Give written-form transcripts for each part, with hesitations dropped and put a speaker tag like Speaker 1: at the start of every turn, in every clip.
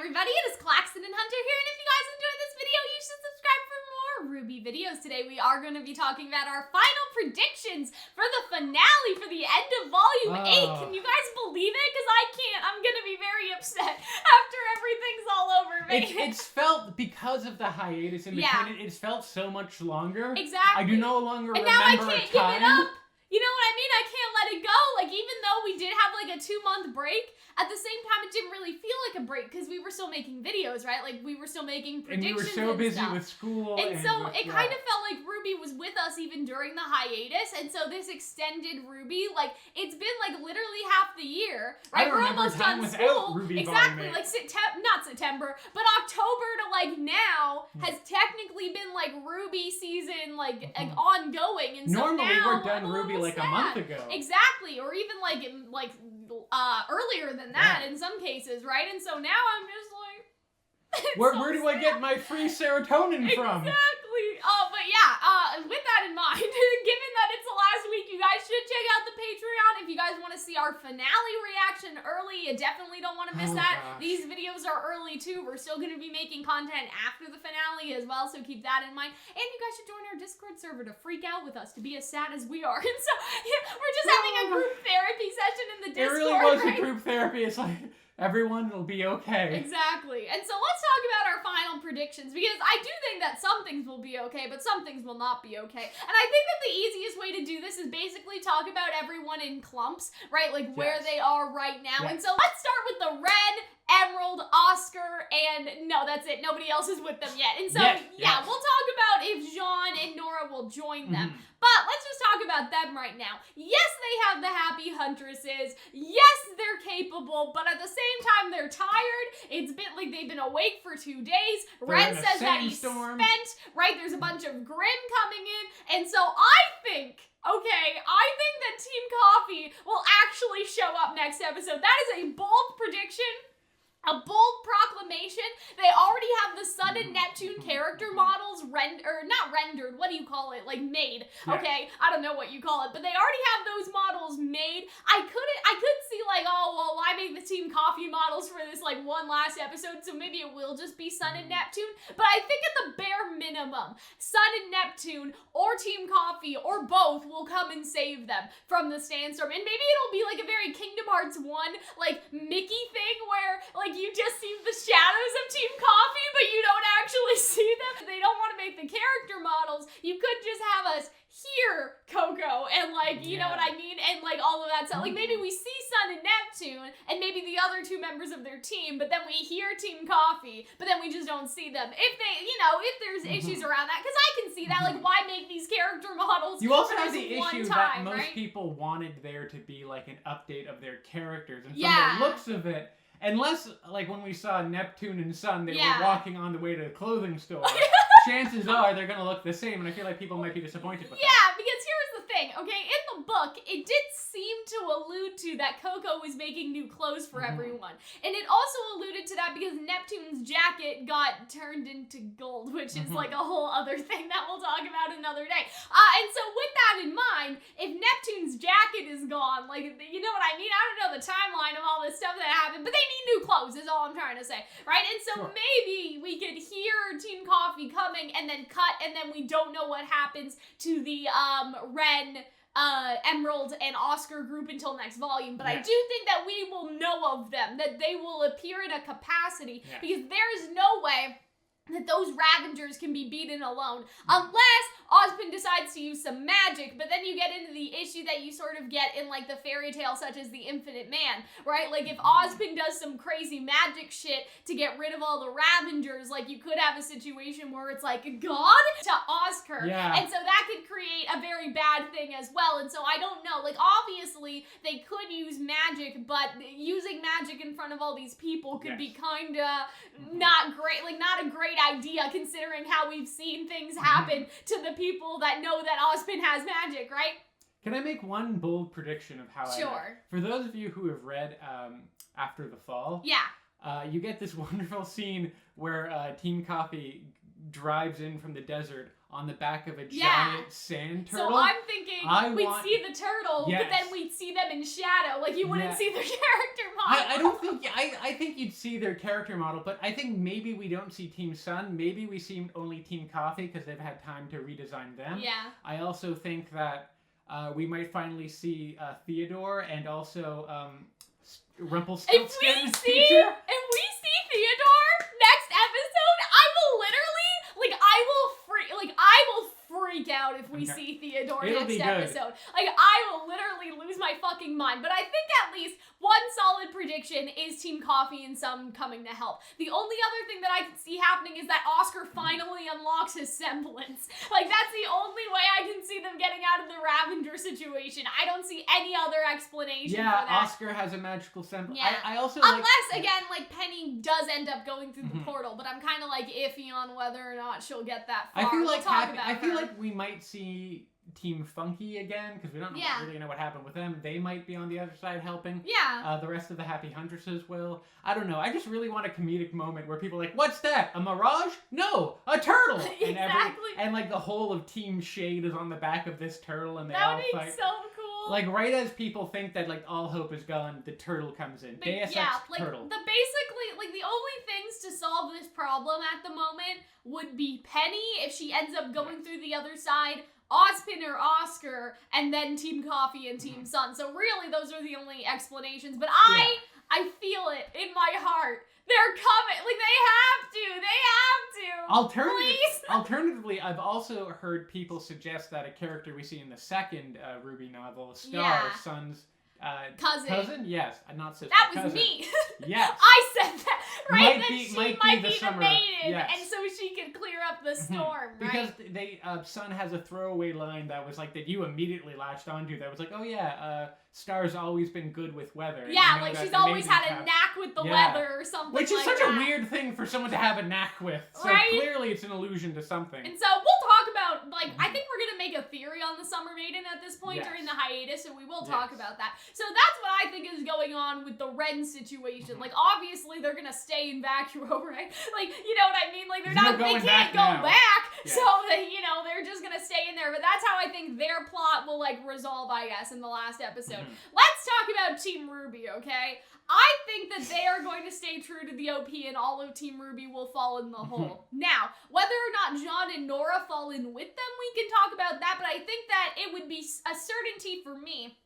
Speaker 1: everybody, it is Calxiyn and Hunter here, and if you guys enjoyed this video, you should subscribe for more RWBY videos. Today we are going to be talking about our final predictions for the finale for the end of Volume 8. Can you guys believe it? Because I can't. I'm going to be very upset after everything's all over me.
Speaker 2: It's felt, because of the hiatus in between, it's felt so much longer.
Speaker 1: Exactly.
Speaker 2: I do no longer remember
Speaker 1: now I can't
Speaker 2: a time.
Speaker 1: give it up. You know what I mean? I can't let it go. Like, even though we did have, like, a 2-month break, at the same time, it didn't really feel like a break because we were still making videos, right? Like, we were still making predictions
Speaker 2: and we were so busy
Speaker 1: stuff.
Speaker 2: with school.
Speaker 1: And so it kind of felt like RWBY was with us even during the hiatus. And so this extended RWBY, like, it's been, like, literally half the year, right? We're almost done school. Exactly. Like, not September, but October to, like, now has technically been, like, RWBY season, like, ongoing. And so
Speaker 2: normally
Speaker 1: now,
Speaker 2: we're done RWBY like a month ago.
Speaker 1: Exactly. Or even, like earlier than that in some cases, right? And so now I'm just like,
Speaker 2: where do I get my free serotonin from?
Speaker 1: Exactly. But yeah, with that in mind, given that it's the last week, you guys should check out the Patreon if you guys want to see our finale reaction early. You definitely don't want to miss that.
Speaker 2: Gosh.
Speaker 1: These videos are early too. We're still going to be making content after the finale as well, so keep that in mind. And you guys should join our Discord server to freak out with us, to be as sad as we are. And so yeah, we're just having a group therapy session in the Discord.
Speaker 2: It really was a group therapy. It's like, everyone will be okay.
Speaker 1: Exactly. And so let's talk about our final predictions, because I do think that some things will be okay, but some things will not be okay. And I think that the easiest way to do this is basically talk about everyone in clumps, right? Like where they are right now. And so let's start with the red, Emerald, Oscar, and no, that's it. Nobody else is with them yet. And so, we'll talk about if Jaune and Nora will join them. But let's just talk about them right now. Yes, they have the happy huntresses. Yes, they're capable, but at the same time, they're tired. It's been like they've been awake for 2 days. Red says that he's spent, right? There's a bunch of Grim coming in. And so I think that Team Coffee will actually show up next episode. That is a bold prediction. A bold proclamation. They already have the Sun and Neptune character models not rendered, what do you call it? Like made. Okay, I don't know what you call it, but they already have those models made. I could see like, oh, well, why make the Team Coffee models for this like one last episode, so maybe it will just be Sun and Neptune. But I think at the bare minimum, Sun and Neptune or Team Coffee or both will come and save them from the sandstorm. And maybe it'll be like a very Kingdom Hearts 1 like Mickey thing where like you just see the shadows of Team Coffee, but you don't actually see them. If they don't want to make the character models, you could just have us hear Coco and like, you know what I mean? And like all of that stuff. Like maybe we see Sun and Neptune and maybe the other 2 members of their team, but then we hear Team Coffee, but then we just don't see them. If they, if there's issues around that, because I can see that, like why make these character models?
Speaker 2: You also have the issue that most
Speaker 1: right?
Speaker 2: people wanted there to be like an update of their characters, and from the looks of it, unless, like, when we saw Neptune and Sun, they were walking on the way to the clothing store, chances are they're going to look the same, and I feel like people might be disappointed with that.
Speaker 1: Yeah, because here's the thing, okay? In the book, it did seem to allude to that Coco was making new clothes for everyone. And it also alluded to that because Neptune's jacket got turned into gold, which is, like, a whole other thing that we'll talk about another day. And so with that in mind, if Neptune's jacket is gone, like, you know what I mean? I don't know the timeline of all this stuff that happened, but they need new clothes is all I'm trying to say, right? And so maybe we could hear Team Coffee coming and then cut, and then we don't know what happens to the Ren, Emerald, and Oscar group until next volume. But I do think that we will know of them, that they will appear in a capacity, because there is no way that those Ravengers can be beaten alone, unless Ozpin decides to use some magic, but then you get into the issue that you sort of get in, like, the fairy tale such as the Infinite Man, right? Like, if Ozpin does some crazy magic shit to get rid of all the Ravengers, like, you could have a situation where it's like, God to Oscar, and so that could create a very bad thing as well, and so I don't know, like, obviously, they could use magic, but using magic in front of all these people could be kinda not great, like, not a great idea considering how we've seen things happen to the people that know that Ozpin has magic, right?
Speaker 2: Can I make one bold prediction of how for those of you who have read After the Fall, you get this wonderful scene where Team Coffee drives in from the desert on the back of a giant sand turtle.
Speaker 1: So I'm thinking we'd see the turtle, but then we'd see them in shadow. Like, you wouldn't see their character model.
Speaker 2: I don't think... I think you'd see their character model, but I think maybe we don't see Team Sun. Maybe we see only Team Coffee because they've had time to redesign them.
Speaker 1: Yeah.
Speaker 2: I also think that we might finally see Theodore and also Rumpelstiltskin feature.
Speaker 1: If we see Theodore next episode, I will freak out if we see Theodore next episode. Like, I will literally lose my fucking mind. But I think at least one solid prediction is Team Coffee and Sun coming to help. The only other thing that I can see happening is that Oscar finally unlocks his semblance. Like, that's the only way I can see them getting out of the Ravager situation. I don't see any other explanation for that.
Speaker 2: Oscar has a magical semblance.
Speaker 1: Yeah.
Speaker 2: I also
Speaker 1: Unless, again, like, Penny does end up going through the portal, but I'm kind of, like, iffy on whether or not she'll get that far.
Speaker 2: I feel like we might see Team Funky again, because we don't really know what happened with them. They might be on the other side helping.
Speaker 1: Yeah.
Speaker 2: The rest of the Happy Huntresses will. I don't know. I just really want a comedic moment where people are like, what's that? A mirage? No, a turtle!
Speaker 1: Exactly.
Speaker 2: And like the whole of Team Shade is on the back of this turtle and they
Speaker 1: that
Speaker 2: all
Speaker 1: would be
Speaker 2: fight.
Speaker 1: so cool.
Speaker 2: Like right as people think that like all hope is gone, the turtle comes in. Deus Ex Turtle.
Speaker 1: The only things to solve this problem at the moment would be Penny if she ends up going through the other side, Ozpin or Oscar, and then Team Coffee and Team Sun. So really, those are the only explanations. But I feel it in my heart. They're coming. Like, they have to.
Speaker 2: Alternatively, I've also heard people suggest that a character we see in the second RWBY novel, Star, Sun's cousin? Yes, not sister.
Speaker 1: That was
Speaker 2: cousin.
Speaker 1: me.
Speaker 2: Yes.
Speaker 1: I said that, right?
Speaker 2: She
Speaker 1: might be the maiden, and so she can clear up the storm,
Speaker 2: because they Sun has a throwaway line that was like, that you immediately latched onto, that was like, oh yeah, Star's always been good with weather.
Speaker 1: Yeah, like she's always had a knack with the weather or something.
Speaker 2: Which is
Speaker 1: like
Speaker 2: such
Speaker 1: that.
Speaker 2: a weird thing for someone to have a knack with. So clearly it's an allusion to something.
Speaker 1: And so we'll talk about, like, I think we're gonna make a theory on the Summer Maiden at this point during the hiatus, and we will talk about that. So that's what I think is going on with the Ren situation. Like, obviously they're gonna stay in Qrow, right? Like, you know what I mean? Like, they can't go back, so they, they're just gonna stay in there. But that's how I think their plot will, like, resolve, I guess, in the last episode. Let's talk about Team RWBY, okay? I think that they are going to stay true to the OP and all of Team RWBY will fall in the hole. Now, whether or not Jaune and Nora fall in with them, we can talk about that, but I think that it would be a certainty for me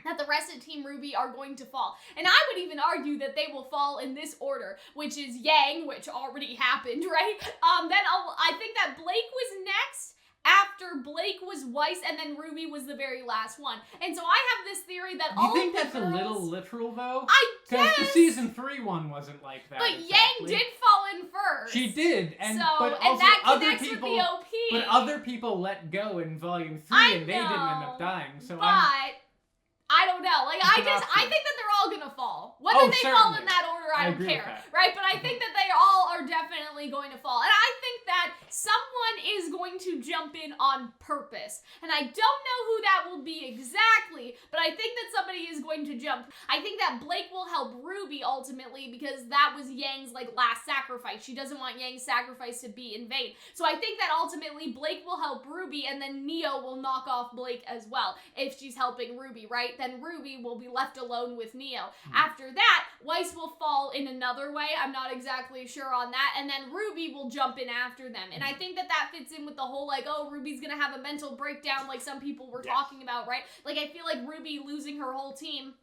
Speaker 1: that the rest of Team RWBY are going to fall. And I would even argue that they will fall in this order, which is Yang, which already happened, right? Then I think that Blake was next. After Blake was Weiss, and then RWBY was the very last one. And so I have this theory that all of the girls...
Speaker 2: Do you think that's a little literal, though?
Speaker 1: I guess!
Speaker 2: Because the Season 3 one wasn't like that.
Speaker 1: But Yang did fall in first.
Speaker 2: She did, and but
Speaker 1: and
Speaker 2: also
Speaker 1: that
Speaker 2: other
Speaker 1: connects
Speaker 2: people,
Speaker 1: with the OP.
Speaker 2: But other people let go in Volume 3, and they didn't end up dying. So
Speaker 1: I don't know. Like, I think that they're all gonna fall. Whether they fall in that order, I don't care. Right? But I think that they all are definitely going to fall. And I think that someone is going to jump in on purpose. And I don't know who that will be exactly, but I think that somebody is going to jump. I think that Blake will help RWBY ultimately, because that was Yang's, like, last sacrifice. She doesn't want Yang's sacrifice to be in vain. So I think that ultimately Blake will help RWBY, and then Neo will knock off Blake as well, if she's helping RWBY, right? Then RWBY will be left alone with Neo. After that, Weiss will fall in another way. I'm not exactly sure on that. And then RWBY will jump in after them. And I think that that fits in with the whole, like, oh, RWBY's gonna have a mental breakdown like some people were talking about, right? Like, I feel like RWBY losing her whole team,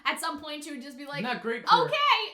Speaker 1: at some point she would just be like,
Speaker 2: not great for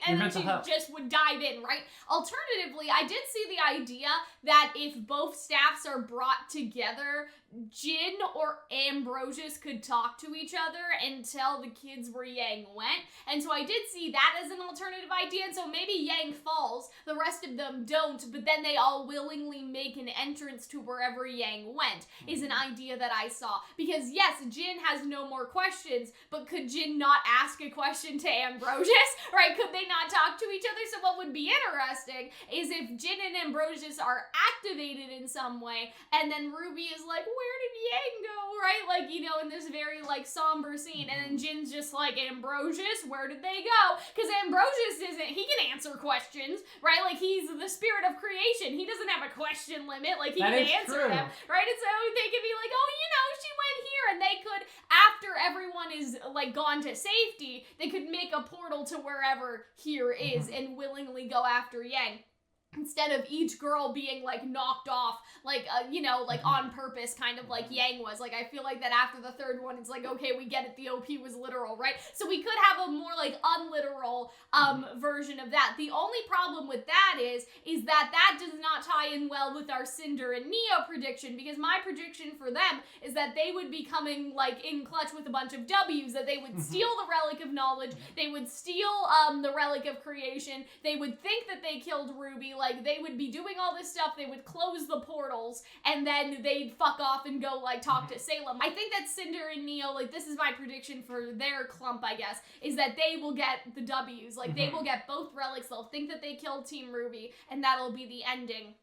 Speaker 1: and then she just would dive in, right? Alternatively, I did see the idea that if both staffs are brought together, Jin or Ambrosius could talk to each other and tell the kids where Yang went. And so I did see that as an alternative idea. And so maybe Yang falls, the rest of them don't, but then they all willingly make an entrance to wherever Yang went, is an idea that I saw. Because yes, Jin has no more questions, but could Jin not ask a question to Ambrosius, right? Could they not talk to each other? So what would be interesting is if Jin and Ambrosius are activated in some way, and then RWBY is like, where did Yang go, right? Like, you know, in this very, like, somber scene. And then Jin's just like, Ambrosius, where did they go? Because Ambrosius he can answer questions, right? Like, he's the spirit of creation. He doesn't have a question limit. Like, he can answer them, right? And so they could be like, oh, you know, she went here. And they could, after everyone is, like, gone to safety, they could make a portal to wherever here is and willingly go after Yang. Instead of each girl being, like, knocked off, like, you know, like, on purpose, kind of like Yang was. Like, I feel like that after the third one, it's like, okay, we get it, the OP was literal, right? So we could have a more, like, unliteral, version of that. The only problem with that is that does not tie in well with our Cinder and Neo prediction, because my prediction for them is that they would be coming, like, in clutch with a bunch of W's, that they would steal the Relic of Knowledge, they would steal, the Relic of Creation, they would think that they killed RWBY, like, they would be doing all this stuff, they would close the portals, and then they'd fuck off and go, like, talk to Salem. I think that Cinder and Neo, like, this is my prediction for their clump, I guess, is that they will get the W's. Like, they will get both relics, they'll think that they killed Team RWBY, and that'll be the ending.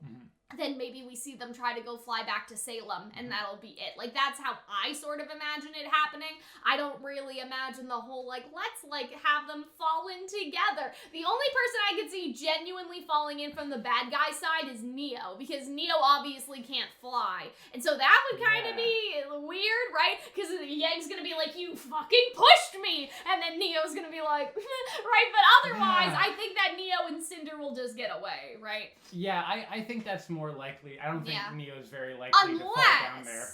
Speaker 1: Then maybe we see them try to go fly back to Salem, and that'll be it. Like, that's how I sort of imagine it happening. I don't really imagine the whole, like, let's, like, have them fall in together. The only person I could see genuinely falling in from the bad guy side is Neo, because Neo obviously can't fly. And so that would kind of be weird, right? Because Yang's gonna be like, you fucking pushed me! And then Neo's gonna be like, right? But otherwise, I think that Neo and Cinder will just get away, right?
Speaker 2: Yeah, I think that's more likely. I don't think Neo's very likely to fall down there.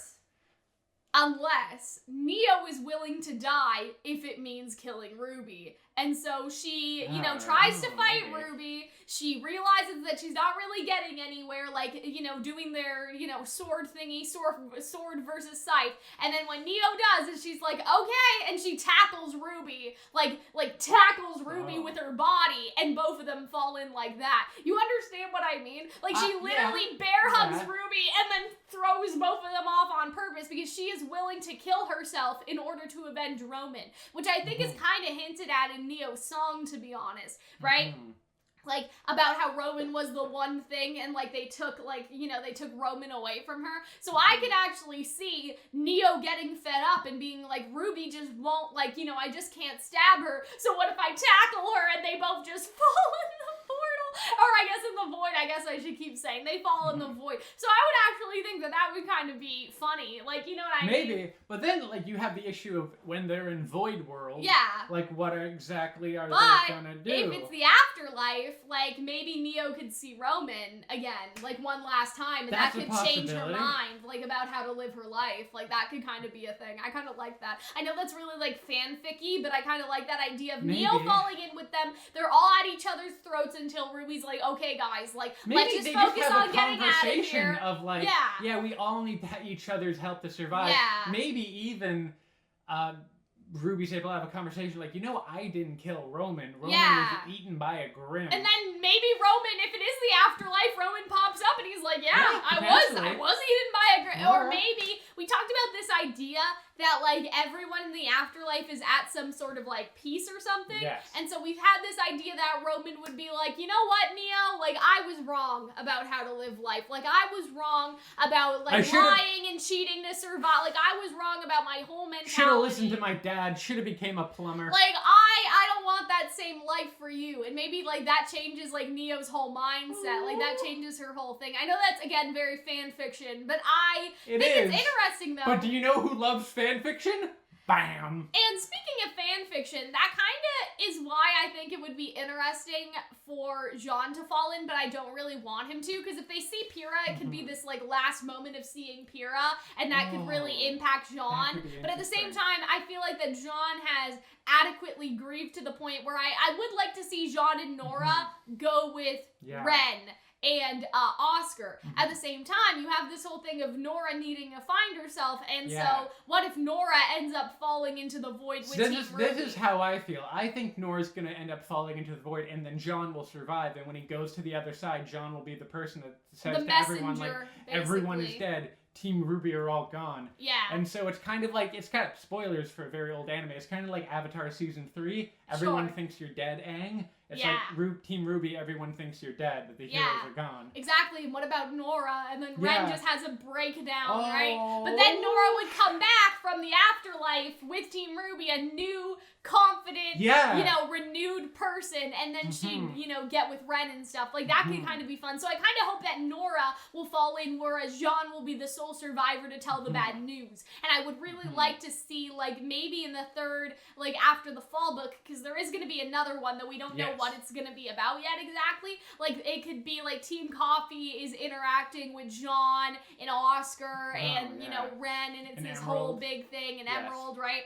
Speaker 1: Unless Neo is willing to die if it means killing RWBY. And so she, you know, tries to fight RWBY. She realizes that she's not really getting anywhere, like, you know, doing their, you know, sword thingy, sword versus scythe. And then when Neo does, is she's like, okay, and she tackles RWBY, like tackles RWBY with her body, and both of them fall in like that. You understand what I mean? Like, she literally bear hugs RWBY and then throws both of them off on purpose because she is willing to kill herself in order to avenge Roman, which I think is kind of hinted at in Neo's song, to be honest, right? Like, about how Roman was the one thing, and, like, they took, like, you know, they took Roman away from her. So I could actually see Neo getting fed up and being like, RWBY just won't, like, you know, I just can't stab her. So what if I tackle her and they both just fall in the portal? Or I guess in the void, I guess I should keep saying. They fall in the void. So I would actually think that would kind of be funny. Like, you know what I mean?
Speaker 2: Maybe. But then, like, you have the issue of when they're in void world.
Speaker 1: Yeah.
Speaker 2: Like, what exactly are they gonna do?
Speaker 1: If it's the afterlife, like, maybe Neo could see Roman again, like, one last time, and that could change her mind, like, about how to live her life. Like, that could kind of be a thing. I kind of like that. I know that's really, like, fanficky, but I kind of like that idea of Neo falling in with them. They're all at each other's throats until RWBY's like, okay, guys, like, let's just focus on getting out of here.
Speaker 2: Of, like, we all need each other's help to survive.
Speaker 1: Yeah.
Speaker 2: Maybe even, RWBY's able to have a conversation like, you know, I didn't kill Roman. Roman was eaten by a Grimm.
Speaker 1: And then maybe Roman, if it is the afterlife, Roman pops up and he's like, I was eaten by a Grimm. Or maybe, we talked about this idea that, like, everyone in the afterlife is at some sort of, like, peace or something.
Speaker 2: Yes.
Speaker 1: And so we've had this idea that Roman would be like, you know what, Neo? Like, I was wrong about how to live life. Like, I was wrong about, like, lying and cheating to survive. Like, I was wrong about my whole mentality.
Speaker 2: Should have listened to my dad. Should have became a plumber.
Speaker 1: Like, I don't want that same life for you. And maybe, like, that changes, like, Neo's whole mindset. Like, that changes her whole thing. I know that's, again, very fan fiction, but I think it's interesting, though.
Speaker 2: But do you know who loves fan fiction? Bam!
Speaker 1: And speaking of fan fiction, that kind of is why I think it would be interesting for Jaune to fall in, but I don't really want him to, because if they see Pyrrha, it could be this, like, last moment of seeing Pyrrha, and that could really impact Jaune. But at the same time, I feel like that Jaune has adequately grieved to the point where I would like to see Jaune and Nora go with Ren and Oscar. At the same time, you have this whole thing of Nora needing to find herself, and so what if Nora ends up falling into the void with Team RWBY?
Speaker 2: This is how I feel. I think Nora's going to end up falling into the void, and then Jaune will survive, and when he goes to the other side, Jaune will be the person that says to everyone, like, everyone is dead. Team RWBY are all gone. Yeah. And so it's kind of like, it's kind of spoilers for a very old anime. It's kind of like Avatar Season 3. Everyone thinks you're dead, Aang. It's like Team RWBY, everyone thinks you're dead, that the heroes are gone.
Speaker 1: Exactly. And what about Nora? And then Ren just has a breakdown, right? But then Nora would come back from the afterlife with Team RWBY, a new, confident, renewed person, and then she'd, get with Ren and stuff. Like, that could kind of be fun. So I kind of hope that Nora will fall in, whereas Jaune will be the sole survivor to tell the bad news. And I would really like to see, like, maybe in the third, like, after the fall book, because there is going to be another one that we don't know what it's going to be about yet exactly. Like, it could be, like, Team Coffee is interacting with Jaune and Oscar and, Ren, and it's this whole big thing, and Emerald, right?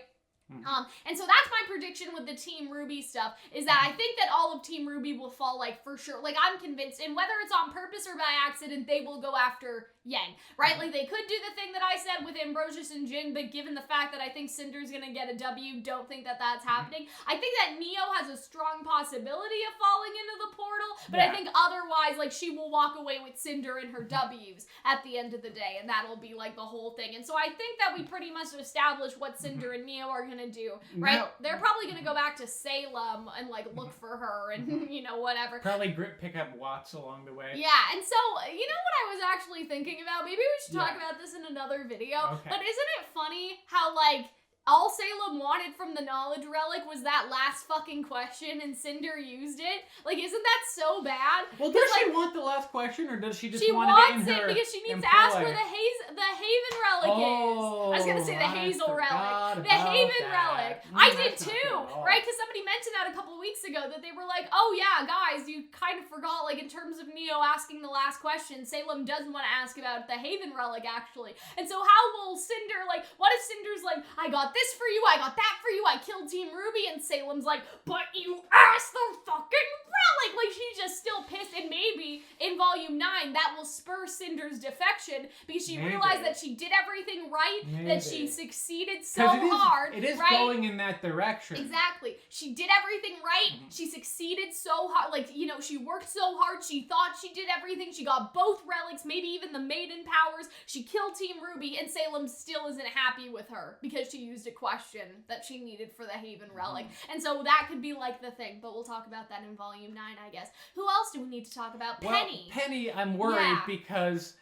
Speaker 1: And so that's my prediction with the Team RWBY stuff, is that I think that all of Team RWBY will fall, like, for sure. Like, I'm convinced, and whether it's on purpose or by accident, they will go after Yang, right? Like, they could do the thing that I said with Ambrosius and Jin, but given the fact that I think Cinder's gonna get a W, don't think that that's happening. I think that Neo has a strong possibility of falling into the portal, but I think otherwise, like, she will walk away with Cinder and her W's at the end of the day, and that'll be, like, the whole thing. And so I think that we pretty much established what Cinder and Neo are gonna do, right? They're probably gonna go back to Salem and, like, look for her and, whatever.
Speaker 2: Probably pick up Watts along the way.
Speaker 1: Yeah, and so, you know what I was actually thinking about? Maybe we should talk about this in another video. But isn't it funny how, like, all Salem wanted from the knowledge relic was that last fucking question, and Cinder used it? Like, isn't that so bad?
Speaker 2: Well, does she want the last question, or does she just want it in her?
Speaker 1: She wants it because she needs to ask where the Haven relic is. I was gonna say the Hazel relic. The Haven relic. I did too, right? Because somebody mentioned that a couple weeks ago, that they were like, oh yeah, guys, you kind of forgot, like, in terms of Neo asking the last question, Salem doesn't want to ask about the Haven relic, actually. And so how will Cinder, like, what if Cinder's like, I got this for you, I got that for you, I killed Team RWBY, and Salem's like, but you asked the fucking relic! Like, she's just still pissed, and maybe in Volume 9, that will spur Cinder's defection, because she realized that she did everything right, that she succeeded so hard,
Speaker 2: It is going in that direction.
Speaker 1: Exactly. She did everything right, she succeeded so hard, like, she worked so hard, she thought she did everything, she got both relics, maybe even the maiden powers, she killed Team RWBY, and Salem still isn't happy with her, because she used a question that she needed for the Haven relic. And so that could be, like, the thing, but we'll talk about that in Volume 9, I guess. Who else do we need to talk about? Penny.
Speaker 2: Penny, I'm worried because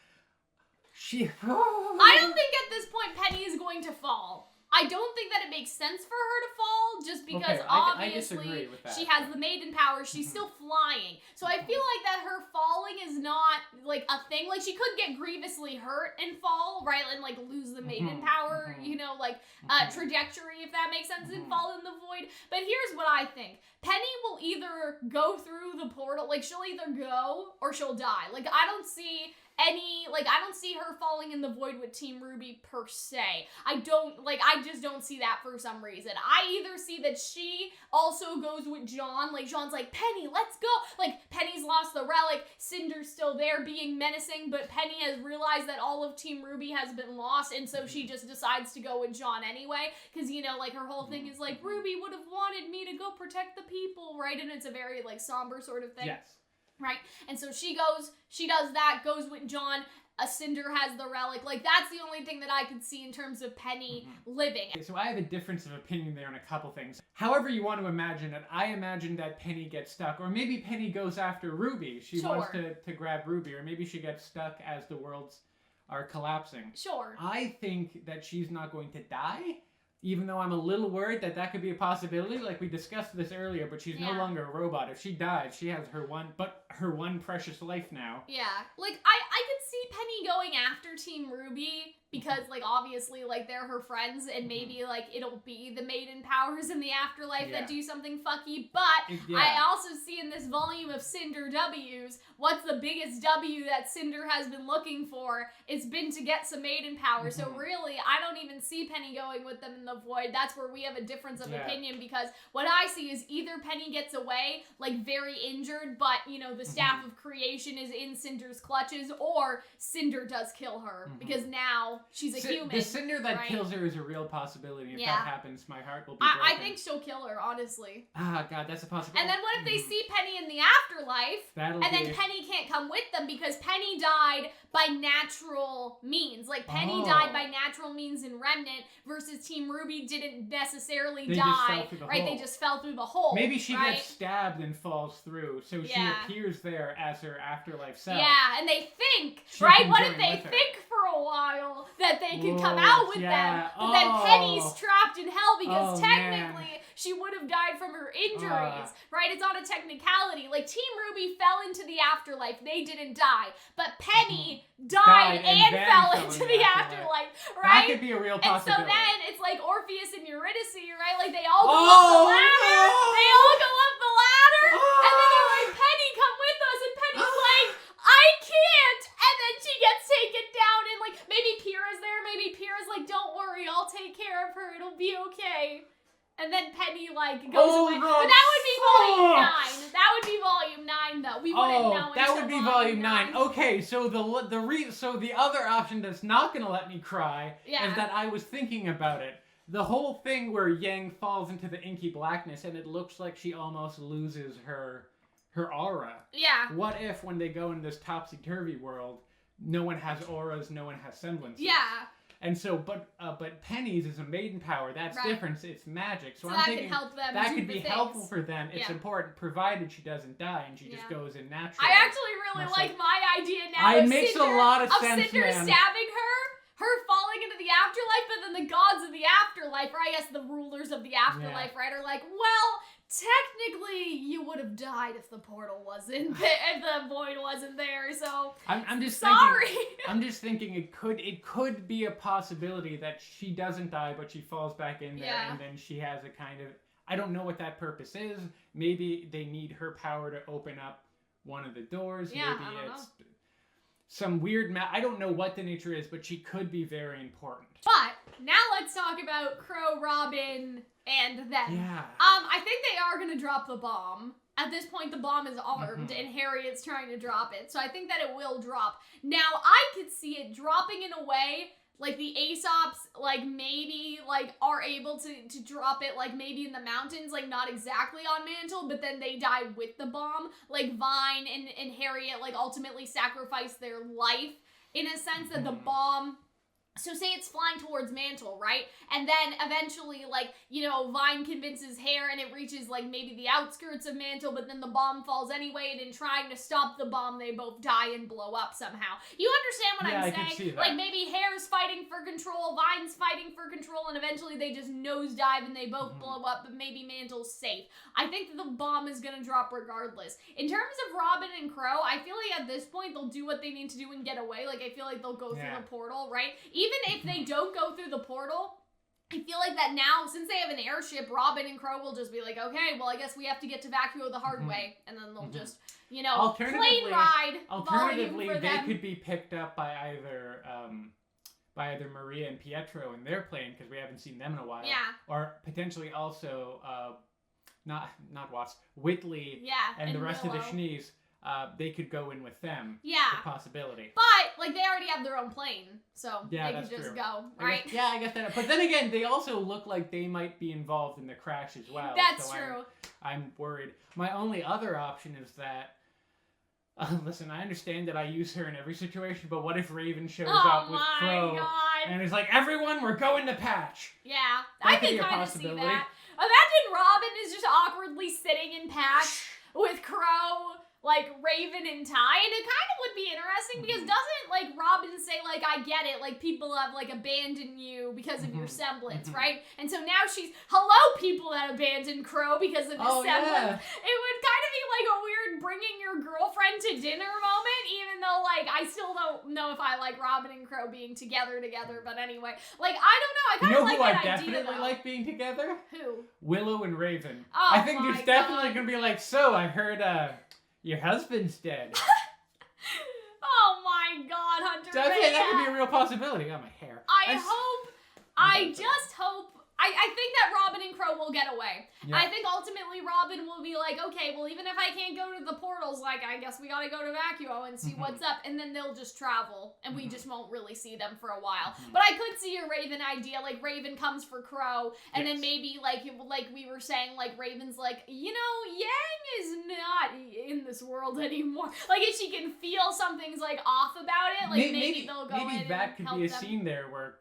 Speaker 2: she...
Speaker 1: I don't think at this point Penny is going to fall. I don't think that it makes sense for her to fall, just because obviously she has the maiden power, she's still flying. So I feel like that her falling is not, like, a thing. Like, she could get grievously hurt and fall, right? And, like, lose the maiden power, trajectory, if that makes sense, and fall in the void. But here's what I think. Penny will either go through the portal, like, she'll either go or she'll die. Like, I don't see her falling in the void with Team RWBY per se. I just don't see that for some reason. I either see that she also goes with Jaune, like, Jaune's like, Penny, let's go! Like, Penny's lost the relic, Cinder's still there being menacing, but Penny has realized that all of Team RWBY has been lost, and so she just decides to go with Jaune anyway, because, like, her whole thing is like, RWBY would have wanted me to go protect the people, right? And it's a very, like, somber sort of thing.
Speaker 2: Yes.
Speaker 1: Right? And so she does that, goes with Jaune, Cinder has the relic. Like, that's the only thing that I could see in terms of Penny living.
Speaker 2: So I have a difference of opinion there on a couple things. However you want to imagine it, I imagine that Penny gets stuck, or maybe Penny goes after RWBY. She wants to grab RWBY, or maybe she gets stuck as the worlds are collapsing.
Speaker 1: Sure.
Speaker 2: I think that she's not going to die, even though I'm a little worried that could be a possibility. Like, we discussed this earlier, but she's no longer a robot. If she dies, she has her one precious life now.
Speaker 1: Yeah. Like, I could see Penny going after Team RWBY, because, like, obviously, like, they're her friends, and maybe, like, it'll be the maiden powers in the afterlife that do something fucky, but I also see in this volume of Cinder W's, what's the biggest W that Cinder has been looking for? It's been to get some maiden power, so really, I don't even see Penny going with them in the void. That's where we have a difference of opinion, because what I see is either Penny gets away, like, very injured, but, the Staff of Creation is in Cinder's clutches, or Cinder does kill her, because now she's a human.
Speaker 2: The Cinder that kills her is a real possibility. If that happens, my heart will be broken.
Speaker 1: I think she'll kill her, honestly.
Speaker 2: Ah, God, that's a possibility.
Speaker 1: And then what if they see Penny in the afterlife, then Penny can't come with them because Penny died by natural means. Like, Penny died by natural means in Remnant versus Team RWBY didn't necessarily die. Right? They just fell through the hole.
Speaker 2: Maybe she gets stabbed and falls through, so she appears there as her afterlife self.
Speaker 1: Yeah, and they think, right? What if they think for a while that they can come out with them, but then Penny's trapped in hell because technically she would have died from her injuries, right? It's not a technicality. Like, Team RWBY fell into the afterlife. They didn't die. But Penny died and fell into the afterlife, right?
Speaker 2: That could be a real possibility.
Speaker 1: And so then it's like Orpheus and Eurydice, right? Like, they all go up the ladder. No. They all go up the ladder. And then you're like, Penny, come with us. And Penny's like, I can't. And then she gets taken down. And, like, maybe Pyrrha's there. Maybe Pyrrha's like, don't worry. I'll take care of her. It'll be okay. And then Penny, like, goes away. But that would be Volume 9. That would be Volume 9, though. We wouldn't know until
Speaker 2: that would be Volume 9. Okay, so the other option that's not going to let me cry is that I was thinking about it. The whole thing where Yang falls into the inky blackness and it looks like she almost loses her aura.
Speaker 1: Yeah.
Speaker 2: What if when they go in this topsy-turvy world, no one has auras, no one has semblances?
Speaker 1: Yeah.
Speaker 2: And so, but Penny's is a maiden power. That's different. It's magic. So I'm
Speaker 1: that
Speaker 2: thinking
Speaker 1: could help them
Speaker 2: that could be helpful for them. It's important, provided she doesn't die and she just goes in naturally.
Speaker 1: I actually really like my idea now.
Speaker 2: It makes a lot of sense,
Speaker 1: Cinder stabbing her falling into the afterlife, but then the gods of the afterlife, or I guess the rulers of the afterlife, right, are like, well, technically, you would have died if the portal wasn't there, if the void wasn't there. So
Speaker 2: I'm just
Speaker 1: sorry.
Speaker 2: I'm just thinking it could be a possibility that she doesn't die, but she falls back in there, and then she has a kind of, I don't know what that purpose is. Maybe they need her power to open up one of the doors.
Speaker 1: Yeah,
Speaker 2: maybe it's some weird I don't know what the nature is, but she could be very important.
Speaker 1: But now let's talk about Qrow, Robyn, and them.
Speaker 2: Yeah.
Speaker 1: I think they are gonna drop the bomb. At this point, the bomb is armed, and Harriet's trying to drop it. So I think that it will drop. Now, I could see it dropping in a way, like the Aesops, like maybe, like, are able to drop it, like, maybe in the mountains, like, not exactly on Mantle, but then they die with the bomb. Like, Vine and Harriet, like, ultimately sacrifice their life in a sense that the bomb... So say it's flying towards Mantle, right? And then eventually, like, you know, Vine convinces Hare and it reaches, like, maybe the outskirts of Mantle, but then the bomb falls anyway, and in trying to stop the bomb, they both die and blow up somehow. You understand what I'm saying?
Speaker 2: I can see that.
Speaker 1: Like, maybe Hare's fighting for control, Vine's fighting for control, and eventually they just nosedive and they both blow up, but maybe Mantle's safe. I think that the bomb is gonna drop regardless. In terms of Robyn and Qrow, I feel like at this point, they'll do what they need to do and get away. Like, I feel like they'll go through the portal, right? Even if they don't go through the portal, I feel like that now, since they have an airship, Robyn and Qrow will just be like, okay, well, I guess we have to get to Vacuo the hard way, and then they'll just, you know, plane ride.
Speaker 2: Alternatively,
Speaker 1: for
Speaker 2: they
Speaker 1: them. Could
Speaker 2: be picked up by either Maria and Pietro in their plane, because we haven't seen them in a while.
Speaker 1: Yeah.
Speaker 2: Or potentially also, not Watts, Whitley and the rest
Speaker 1: Willow.
Speaker 2: of the Schnees. They could go in with them.
Speaker 1: Yeah.
Speaker 2: The possibility.
Speaker 1: But, like, they already have their own plane, so they could just go, right?
Speaker 2: I guess that. But then again, they also look like they might be involved in the crash as well.
Speaker 1: That's true.
Speaker 2: I'm worried. My only other option is that, listen, I understand that I use her in every situation, but what if Raven shows up with Qrow and is like, everyone, we're going to Patch?
Speaker 1: Yeah,
Speaker 2: that
Speaker 1: I can kind of see that. Imagine Robyn is just awkwardly sitting in Patch with Qrow, like, Raven and Ty, and it kind of would be interesting because doesn't, like, Robyn say, like, I get it, like, people have, like, abandoned you because of your semblance, right? And so now she's, hello, people that abandoned Qrow because of his semblance. Yeah. It would kind of be, like, a weird bringing your girlfriend to dinner moment, even though, like, I still don't know if I like Robyn and Qrow being together, but anyway. Like, I don't know, I kind of like that idea,
Speaker 2: I definitely like being together?
Speaker 1: Who?
Speaker 2: Willow and Raven.
Speaker 1: Oh,
Speaker 2: I think there's definitely gonna be like, so, I heard, your husband's dead.
Speaker 1: Oh my God, Hunter.
Speaker 2: That could be a real possibility. Oh, my hair.
Speaker 1: I I think that Robyn and Qrow will get away.
Speaker 2: Yeah.
Speaker 1: I think ultimately Robyn will be like, okay, well, even if I can't go to the portals, like, I guess we gotta go to Vacuo and see what's up, and then they'll just travel, and we just won't really see them for a while. But I could see a Raven idea, like, Raven comes for Qrow, and then maybe, like we were saying, like, Raven's like, you know, Yang is not in this world anymore. Like, if she can feel something's, like, off about it, like, maybe they'll go in
Speaker 2: maybe that could
Speaker 1: help
Speaker 2: be a
Speaker 1: them.
Speaker 2: scene there where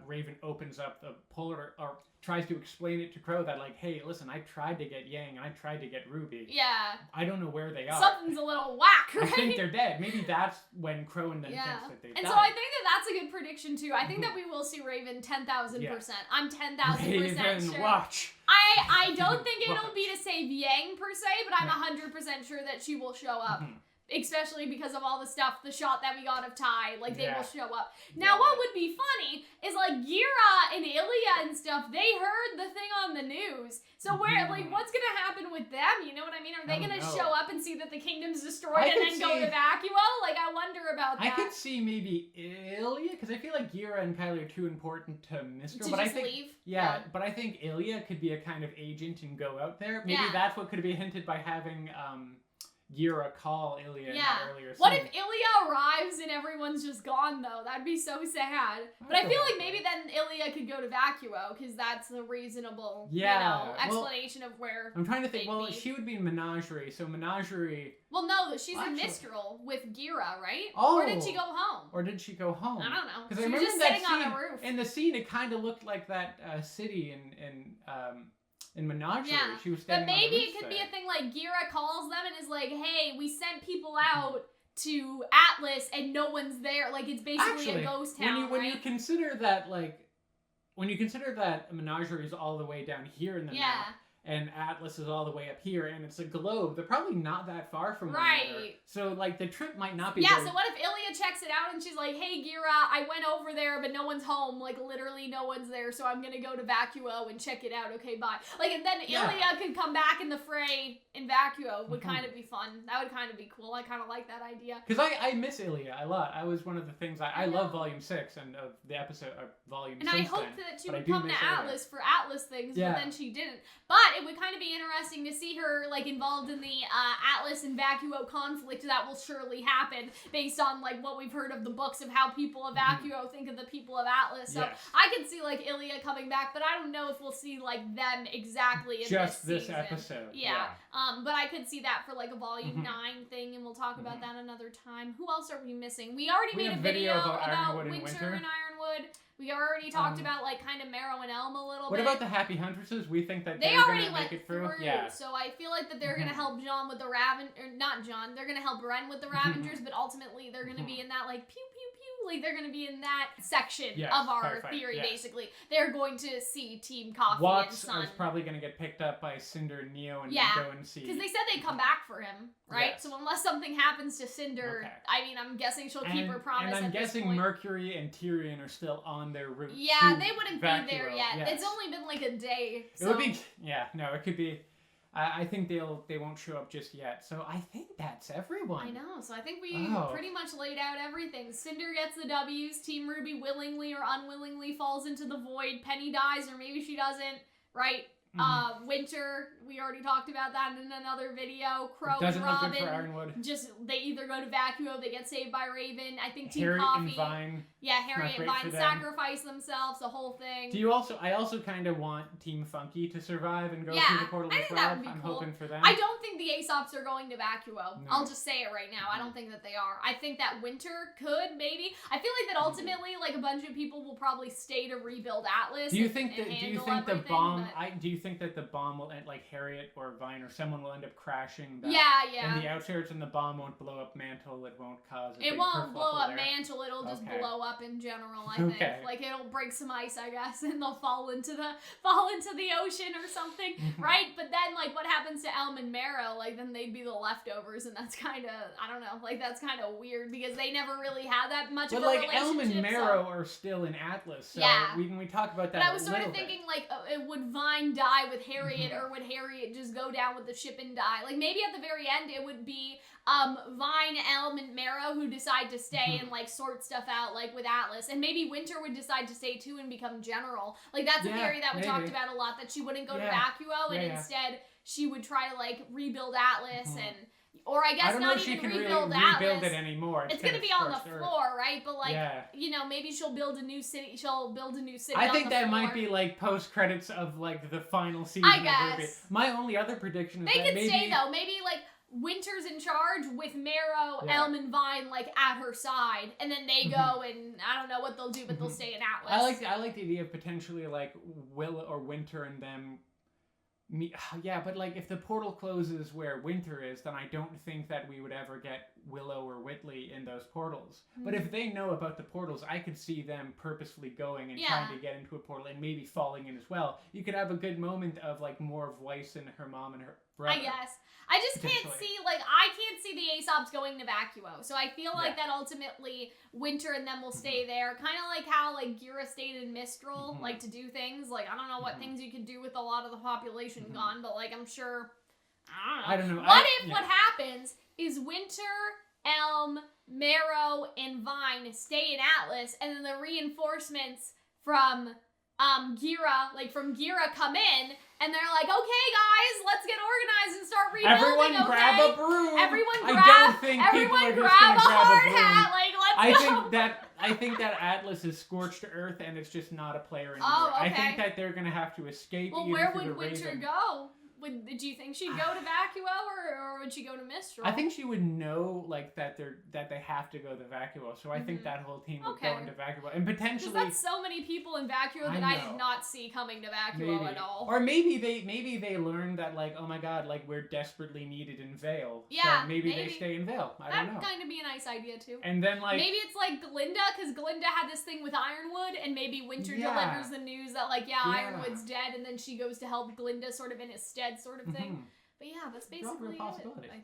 Speaker 2: Raven opens up the polar, or tries to explain it to Qrow that, like, hey, listen, I tried to get Yang and I tried to get RWBY.
Speaker 1: Yeah.
Speaker 2: I don't know where they are.
Speaker 1: Something's a little whack, right?
Speaker 2: I think they're dead. Maybe that's when Qrow then thinks that they died.
Speaker 1: And so I think that's a good prediction too. I think that we will see Raven 10,000%. I'm 10,000% sure.
Speaker 2: Watch.
Speaker 1: I don't think it'll be to save Yang per se, but I'm 100% sure that she will show up. Especially because of all the stuff, the shot that we got of Ty, like, they will show up. Now, what would be funny is, like, Ghira and Ilia and stuff, they heard the thing on the news. So where, like, what's gonna happen with them? You know what I mean? Are they gonna show up and see that the kingdom's destroyed and then go to Vacuo? Like, I wonder about that.
Speaker 2: I could see maybe Ilia, because I feel like Ghira and Kylie are too important to miss her. But I think,
Speaker 1: leave?
Speaker 2: Yeah, but I think Ilia could be a kind of agent and go out there. Maybe that's what could be hinted by having, Ghira call Ilia in that earlier scene.
Speaker 1: What if Ilia arrives and everyone's just gone, though? That'd be so sad. But I feel like maybe then Ilia could go to Vacuo, because that's a reasonable, explanation of where
Speaker 2: I'm trying to think, well, she would be in Menagerie, so Menagerie...
Speaker 1: Well, no, she's in Mistral with Ghira, right?
Speaker 2: Oh!
Speaker 1: Or did she go home?
Speaker 2: Or did she go home?
Speaker 1: I don't know.
Speaker 2: Because I
Speaker 1: was
Speaker 2: remember
Speaker 1: just
Speaker 2: that
Speaker 1: sitting
Speaker 2: scene,
Speaker 1: on a roof.
Speaker 2: in the scene, it kind of looked like that city in Menagerie.
Speaker 1: Yeah,
Speaker 2: she was standing
Speaker 1: but maybe
Speaker 2: on the roof
Speaker 1: it could
Speaker 2: there.
Speaker 1: be a thing like Ghira calls them and is like, hey, we sent people out to Atlas and no one's there. Like, it's basically a ghost town,
Speaker 2: when you consider that, like, when you consider that Menagerie is all the way down here in the map, and Atlas is all the way up here, and it's a globe, they're probably not that far from one another. So, like, the trip might not be
Speaker 1: so what if Ilia checks it out and she's like, hey, Ghira, I went over there, but no one's home. Like, literally no one's there, so I'm gonna go to Vacuo and check it out. Okay, bye. Like, and then Ilia could come back in the fray in Vacuo. Would kind of be fun. That would kind of be cool. I kind of like that idea.
Speaker 2: Because I miss Ilia a lot. I was one of the things, I love Volume 6 and the episode, Volume
Speaker 1: and
Speaker 2: since
Speaker 1: I hoped
Speaker 2: then,
Speaker 1: that she would come to Atlas for Atlas things, but then she didn't. But it would kind of be interesting to see her, like, involved in the Atlas and Vacuo conflict that will surely happen based on, like, what we've heard of the books of how people of Vacuo think of the people of Atlas. So I could see, like, Ilia coming back, but I don't know if we'll see, like, them exactly in this
Speaker 2: episode.
Speaker 1: But I could see that for, like, a Volume 9 thing, and we'll talk about that another time. Who else are we missing? We already made a video about Winter and Ironwood. We already talked about, like, kind of Marrow and Elm a little bit.
Speaker 2: What about the Happy Huntresses? We think that
Speaker 1: they
Speaker 2: they're
Speaker 1: already
Speaker 2: gonna
Speaker 1: went
Speaker 2: make it through.
Speaker 1: So I feel like that they're gonna help Jaune with the not Jaune. They're gonna help Ren with the Ravengers, but ultimately they're gonna be in that, like, pew pew pew. Like, they're gonna be in that section of our theory. Basically, they're going to see Team Coffee and Sun.
Speaker 2: Watts is probably gonna get picked up by Cinder and Neo and go and see.
Speaker 1: Because they said they'd come back for him, right? So unless something happens to Cinder, I mean, I'm guessing she'll keep her promise.
Speaker 2: And I'm guessing Mercury and Tyrion are still on their route.
Speaker 1: Yeah, they wouldn't be there yet. It's only been like a day. So.
Speaker 2: It would be. It could be. I think they won't show up just yet. So I think that's everyone.
Speaker 1: I know. So I think we pretty much laid out everything. Cinder gets the W's. Team RWBY willingly or unwillingly falls into the void. Penny dies, or maybe she doesn't. Right? Winter, we already talked about that in another video. Qrow and Robyn,
Speaker 2: look good for Ironwood.
Speaker 1: Just, they either go to Vacuo, they get saved by Raven. I think Team
Speaker 2: Harriet
Speaker 1: Coffee.
Speaker 2: And Vine.
Speaker 1: Yeah, Harriet and Vine sacrifice themselves, the whole thing.
Speaker 2: I also kind of want Team Funky to survive and go through the portal as well.
Speaker 1: That would be
Speaker 2: I'm
Speaker 1: cool.
Speaker 2: hoping for them.
Speaker 1: I don't think the Aesops are going to Vacuo. No. I'll just say it right now. I don't think that they are. I think that Winter could, maybe. I feel like that ultimately, like, a bunch of people will probably stay to rebuild Atlas. Do you think that
Speaker 2: the bomb will end, like Harriet or Vine or someone will end up crashing?
Speaker 1: And
Speaker 2: the outskirts, and the bomb won't blow up Mantle. It won't cause a big
Speaker 1: blow up
Speaker 2: there.
Speaker 1: Mantle. It'll just blow up in general. I think like it'll break some ice, I guess, and they'll fall into the ocean or something, right? But then, like, what happens to Elm and Marrow? Like, then they'd be the leftovers, and that's kind of, I don't know, like, that's kind of weird because they never really had that much of a relationship.
Speaker 2: But, like, Elm and Marrow are still in Atlas, so when we talk about that,
Speaker 1: but I was sort of thinking, like, would Vine die with Harriet, or would Harriet just go down with the ship and die. Like, maybe at the very end it would be Vine, Elm, and Marrow who decide to stay and, like, sort stuff out, like, with Atlas. And maybe Winter would decide to stay, too, and become General. Like, that's a theory that we talked about a lot, that she wouldn't go to Vacuo, and instead she would try to, like, rebuild Atlas and... Or I guess not even rebuild Atlas.
Speaker 2: Rebuild it anymore.
Speaker 1: It's gonna be on the floor, right? But like, you know, maybe she'll build a new city.
Speaker 2: I think that might be like post credits of like the final season.
Speaker 1: I guess.
Speaker 2: Of RWBY. My only other prediction is
Speaker 1: they
Speaker 2: that
Speaker 1: could
Speaker 2: maybe
Speaker 1: stay though. Maybe like Winter's in charge with Marrow, Elm, and Vine like at her side, and then they go and I don't know what they'll do, but they'll stay in Atlas.
Speaker 2: I like the idea of potentially like Will or Winter and them. Yeah, but like if the portal closes where Winter is, then I don't think that we would ever get Willow or Whitley in those portals. But if they know about the portals, I could see them purposefully going and trying to get into a portal and maybe falling in as well. You could have a good moment of like more of Weiss and her mom and her brother.
Speaker 1: I guess. I just can't see, like, I can't see the Aesops going to Vacuo. So I feel like that ultimately Winter and them will stay there. Kind of like how, like, Ghira stayed in Mistral, like, to do things. Like, I don't know what things you could do with a lot of the population gone, but, like, I'm sure, I don't know. What if what happens is Winter, Elm, Marrow, and Vine stay in Atlas, and then the reinforcements from Ghira, like, from Ghira come in, and they're like, okay, guys, let's get organized and start rebuilding.
Speaker 2: Everyone grab a broom.
Speaker 1: Everyone grab a hard hat. Like, let's go.
Speaker 2: I think that Atlas is scorched earth, and it's just not a player anymore.
Speaker 1: Oh, okay.
Speaker 2: I think that they're gonna have to escape.
Speaker 1: Well, where would Winter go? Do you think she'd go to Vacuo or would she go to Mistral?
Speaker 2: I think she would know like that they have to go to Vacuo. So I think that whole team would go into Vacuo and potentially.
Speaker 1: Because that's so many people in Vacuo that I did not see coming to Vacuo at all.
Speaker 2: Or maybe they learned that like, oh my god, like we're desperately needed in Vale.
Speaker 1: Yeah,
Speaker 2: so maybe they stay in Vale. I don't know.
Speaker 1: That'd kind of be a nice idea too.
Speaker 2: And then like
Speaker 1: maybe it's like Glynda, because Glynda had this thing with Ironwood, and maybe Winter delivers the news that like Ironwood's dead, and then she goes to help Glynda sort of in his stead, sort of thing. But yeah, that's basically it, I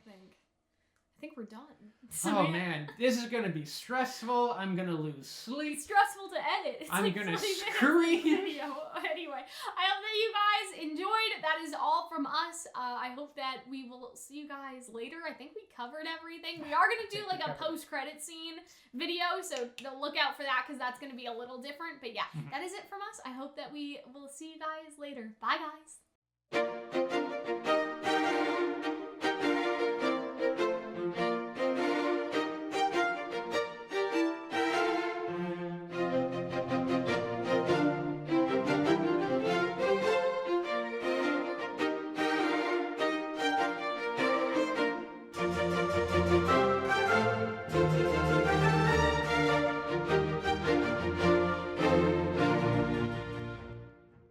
Speaker 1: think we're done. So,
Speaker 2: oh man, this is gonna be stressful. I'm gonna lose sleep.
Speaker 1: It's stressful to edit. It's
Speaker 2: I'm
Speaker 1: like
Speaker 2: gonna
Speaker 1: 20
Speaker 2: scream.
Speaker 1: Video. Anyway, I hope that you guys enjoyed. That is all from us. I hope that we will see you guys later. I think we covered everything. We are gonna do like a post-credit scene video, so look out for that because that's gonna be a little different. But yeah, that is it from us. I hope that we will see you guys later. Bye, guys.